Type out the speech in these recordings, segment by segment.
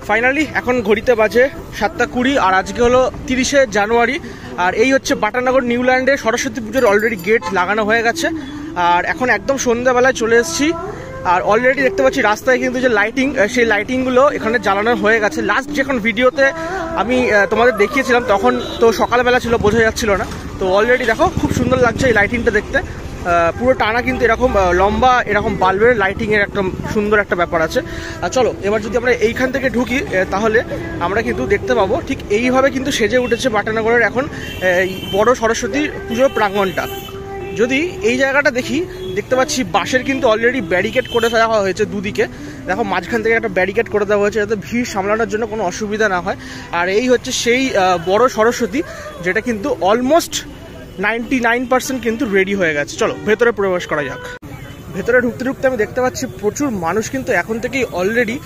Finally এখন ঘড়িতে বাজে 7:20 আর আজকে হলো 30শে জানুয়ারি। আর এই হচ্ছে বাটানগর নিউল্যান্ডে সরস্বতী পুজোর অলরেডি গেট লাগানো হয়ে গেছে। আর এখন একদম সন্ধ্যাবেলায় চলে এসেছি। আর অলরেডি দেখতে পাচ্ছি রাস্তায় কিন্তু যে লাইটিং, সেই লাইটিংগুলো এখানে জ্বালানো হয়ে গেছে। লাস্ট যখন ভিডিওতে আমি তোমাদের দেখিয়েছিলাম তখন তো সকালবেলা ছিল, বোঝা যাচ্ছিল না। তো অলরেডি দেখো খুব সুন্দর লাগছে এই লাইটিংটা দেখতে। পুরো টানা কিন্তু এরকম লম্বা এরকম বাল্বের লাইটিংয়ের একদম সুন্দর একটা ব্যাপার আছে। চলো এবার যদি আমরা এইখান থেকে ঢুকি তাহলে আমরা কিন্তু দেখতে পাবো ঠিক এইভাবে কিন্তু সেজে উঠেছে বাটানগরের এখন বড় সরস্বতী পুজোর প্রাঙ্গণটা। যদি এই জায়গাটা দেখতে পাচ্ছি বাঁশের কিন্তু অলরেডি ব্যারিকেড করে দেওয়া হয়েছে দুদিকে। দেখো মাঝখান থেকে একটা ব্যারিকেড করে দেওয়া হয়েছে যাতে ভিড় সামলানোর জন্য কোনো অসুবিধা না হয়। আর এই হচ্ছে সেই বড় সরস্বতী যেটা কিন্তু অলমোস্ট 99% কিন্তু রেডি হয়ে গেছে। চলো ভেতরে প্রবেশ করা যাক। ভেতরে ঢুকতে ঢুকতে আমি দেখতে পাচ্ছি প্রচুর মানুষ কিন্তু এখন থেকেই অলরেডি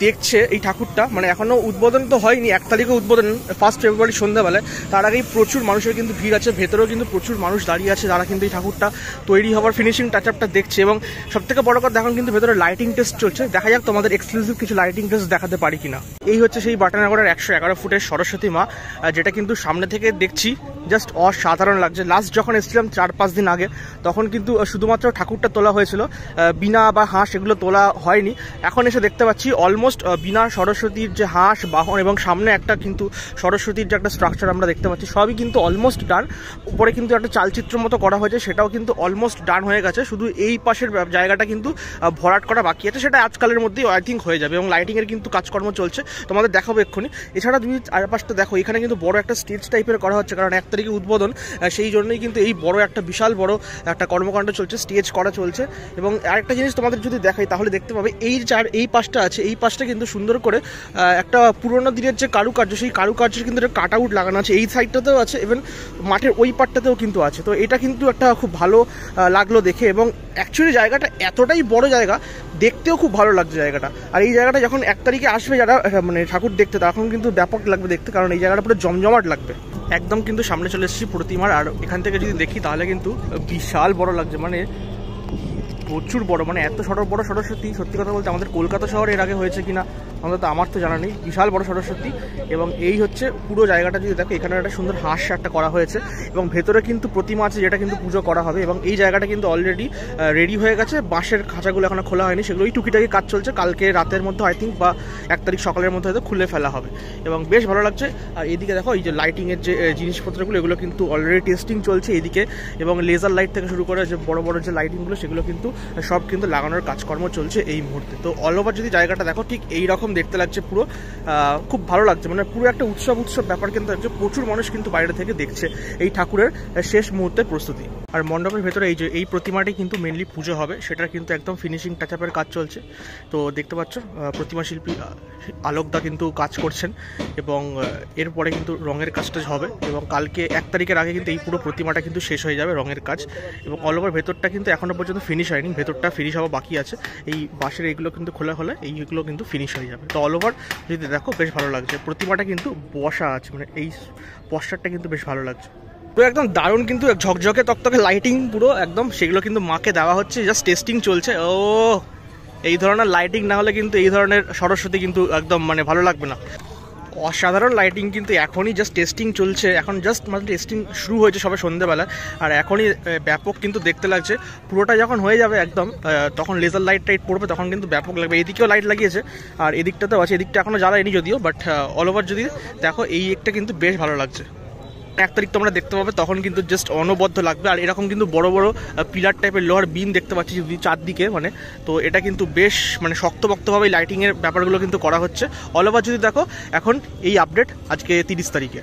দেখছে এই ঠাকুরটা। মানে এখনও উদ্বোধন তো হয়নি, 1 তারিখে উদ্বোধন, 1 ফেব্রুয়ারি সন্ধ্যাবেলায়। তার আগেই প্রচুর মানুষের কিন্তু ভিড় আছে। ভেতরেও কিন্তু প্রচুর মানুষ দাঁড়িয়ে আছে যারা কিন্তু এই ঠাকুরটা তৈরি হওয়ার ফিনিশিং টাচ আপটা দেখছে। এবং সবথেকে বড় কথা এখন কিন্তু ভেতরে লাইটিং টেস্ট চলছে। দেখা যাক তোমাদের এক্সক্লুসিভ কিছু লাইটিং টেস্ট দেখাতে পারি কিনা। এই হচ্ছে সেই বাটানগরের 111 ফুটের সরস্বতী মা, যেটা কিন্তু সামনে থেকে দেখছি জাস্ট অসাধারণ লাগছে। লাস্ট যখন এসেছিলাম 4-5 দিন আগে তখন কিন্তু শুধুমাত্র ঠাকুরটা তোলা হয়েছিল, বিনা বা হাঁস এগুলো তোলা হয়নি। এখন এসে দেখতে পাচ্ছি অলমোস্ট বিনা সরস্বতীর যে হাঁস বাহন এবং সামনে একটা কিন্তু সরস্বতীর যে একটা স্ট্রাকচার আমরা দেখতে পাচ্ছি সবই কিন্তু অলমোস্ট ডান। উপরে কিন্তু একটা চালচিত্র মতো করা হয়েছে, সেটাও কিন্তু অলমোস্ট ডান হয়ে গেছে। শুধু এই পাশের জায়গাটা কিন্তু ভরাট করা বাকি আছে, সেটা আজকালের মধ্যেই আই থিঙ্ক হয়ে যাবে। এবং লাইটিংয়ের কিন্তু কাজকর্ম চলছে, তোমাদের দেখাবো এক্ষুনি। এছাড়া তুমি চারপাশটা দেখো, এখানে কিন্তু বড় একটা স্টেজ টাইপের করা হচ্ছে, কারণ 1 তারিখে উদ্বোধন, সেই জন্যই কিন্তু এই বড় একটা বিশাল বড় একটা কর্মকাণ্ড চলছে, স্টেজ করা চলছে। এবং আরেকটা জিনিস তোমাদের যদি দেখাই তাহলে দেখতে পাবে এই পাশটা আছে, এই পাশটা কিন্তু সুন্দর করে একটা পুরোনো দিনের যে কারুকার্য, সেই কারুকার্যের কিন্তু একটা কাট আউট লাগানো আছে। এই সাইডটাতেও আছে, ইভেন মাঠের ওই পাটটাতেও কিন্তু আছে। তো এটা কিন্তু একটা খুব ভালো লাগলো দেখে। এবং অ্যাকচুয়ালি জায়গাটা এতটাই বড় জায়গা, দেখতেও খুব ভালো লাগছে জায়গাটা। আর এই জায়গাটা যখন 1 তারিখে আসবে যারা মানে ঠাকুর দেখতে, তখন কিন্তু ব্যাপক লাগবে দেখতে, কারণ এই জায়গাটা পুরো জমজমাট লাগবে। একদম কিন্তু সামনে চলে এসেছি প্রতিমার। আর এখান থেকে যদি দেখি তাহলে কিন্তু বিশাল বড় লাগছে, মানে প্রচুর বড়। মানে এত বড় সরস্বতী, সত্যি কথা বলতে আমাদের কলকাতা শহরে এর আগে হয়েছে কিনা অন্তত আমার তো জানা নেই। বিশাল বড় সরস্বতী। এবং এই হচ্ছে পুরো জায়গাটা যদি দেখো, এখানে একটা সুন্দর হাঁস একটা করা হয়েছে এবং ভেতরে কিন্তু প্রতিমা আছে যেটা কিন্তু পুজো করা হবে। এবং এই জায়গাটা কিন্তু অলরেডি রেডি হয়ে গেছে। বাঁশের খাঁচাগুলো এখনো খোলা হয়নি, সেগুলোই টুকিটাকি কাজ চলছে। কালকে রাতের মধ্যে আই থিঙ্ক বা 1 তারিখ সকালের মধ্যে হয়তো খুলে ফেলা হবে। এবং বেশ ভালো লাগছে। আর এদিকে দেখো এই যে লাইটিংয়ের যে জিনিসপত্রগুলো, এগুলো কিন্তু অলরেডি টেস্টিং চলছে এদিকে। এবং লেজার লাইট থেকে শুরু করে যে বড় বড় যে লাইটিংগুলো, সেগুলো কিন্তু সব কিন্তু লাগানোর কাজকর্ম চলছে এই মুহূর্তে। তো অল ওভার যদি জায়গাটা দেখো ঠিক এইরকম দেখতে লাগছে পুরো, খুব ভালো লাগছে। মানে পুরো একটা উৎসব ব্যাপার কিন্তু লাগছে। প্রচুর মানুষ কিন্তু বাইরে থেকে দেখছে এই ঠাকুরের শেষ মুহূর্তের প্রস্তুতি। আর মণ্ডপের ভেতরে এই প্রতিমাটি কিন্তু মেনলি পুজো হবে, সেটার কিন্তু একদম ফিনিশিং টাচআপের কাজ চলছে। তো দেখতে পাচ্ছ প্রতিমা শিল্পী আলোকদা কিন্তু কাজ করছেন। এবং এরপরে কিন্তু রঙের কাজটা হবে। এবং কালকে 1 তারিখের আগে কিন্তু এই পুরো প্রতিমাটা কিন্তু শেষ হয়ে যাবে রঙের কাজ। এবং অল ওভার ভেতরটা কিন্তু এখনো পর্যন্ত ফিনিশ হয়নি, ভেতরটা ফিনিশ হওয়া বাকি আছে। এই বাঁশের এইগুলো কিন্তু খোলা হলে এইগুলো কিন্তু ফিনিশ হয়ে যাবে। তো অল ওভার যদি দেখো বেশ ভালো লাগছে। প্রতিমাটা কিন্তু বসা আছে, মানে এই পশ্চারটা কিন্তু বেশ ভালো লাগছে। তো একদম দারুণ কিন্তু ঝকঝকে তকতকে লাইটিং পুরো একদম, সেগুলো কিন্তু মাকে দেওয়া হচ্ছে, জাস্ট টেস্টিং চলছে। এই ধরনের লাইটিং না হলে কিন্তু এই ধরনের সরস্বতী কিন্তু একদম মানে ভালো লাগবে না। অসাধারণ লাইটিং কিন্তু এখনই জাস্ট টেস্টিং চলছে, এখন জাস্ট মানে টেস্টিং শুরু হয়েছে সবে সন্ধ্যেবেলা। আর এখনই ব্যাপক কিন্তু দেখতে লাগছে। পুরোটা যখন হয়ে যাবে একদম, তখন লেজার লাইট পড়বে, তখন কিন্তু ব্যাপক লাগবে। এদিকেও লাইট লাগিয়েছে আর এদিকটাতেও আছে, এদিকটা এখনও জ্বালায়নি যদিও, বাট অল ওভার যদি দেখো এই একটা কিন্তু বেশ ভালো লাগছে। 1 তারিখ তোমরা দেখতে পাবে, তখন কিন্তু জাস্ট অনবদ্য লাগবে। আর এরকম কিন্তু বড় বড় পিলার টাইপের লোহার বিম দেখতে পাচ্ছি যদি চারদিকে, মানে তো এটা কিন্তু বেশ মানে শক্তপোক্তভাবে লাইটিংয়ের ব্যাপারগুলো কিন্তু করা হচ্ছে। অল ওভার যদি দেখো এখন এই আপডেট আজকে 30 তারিখে।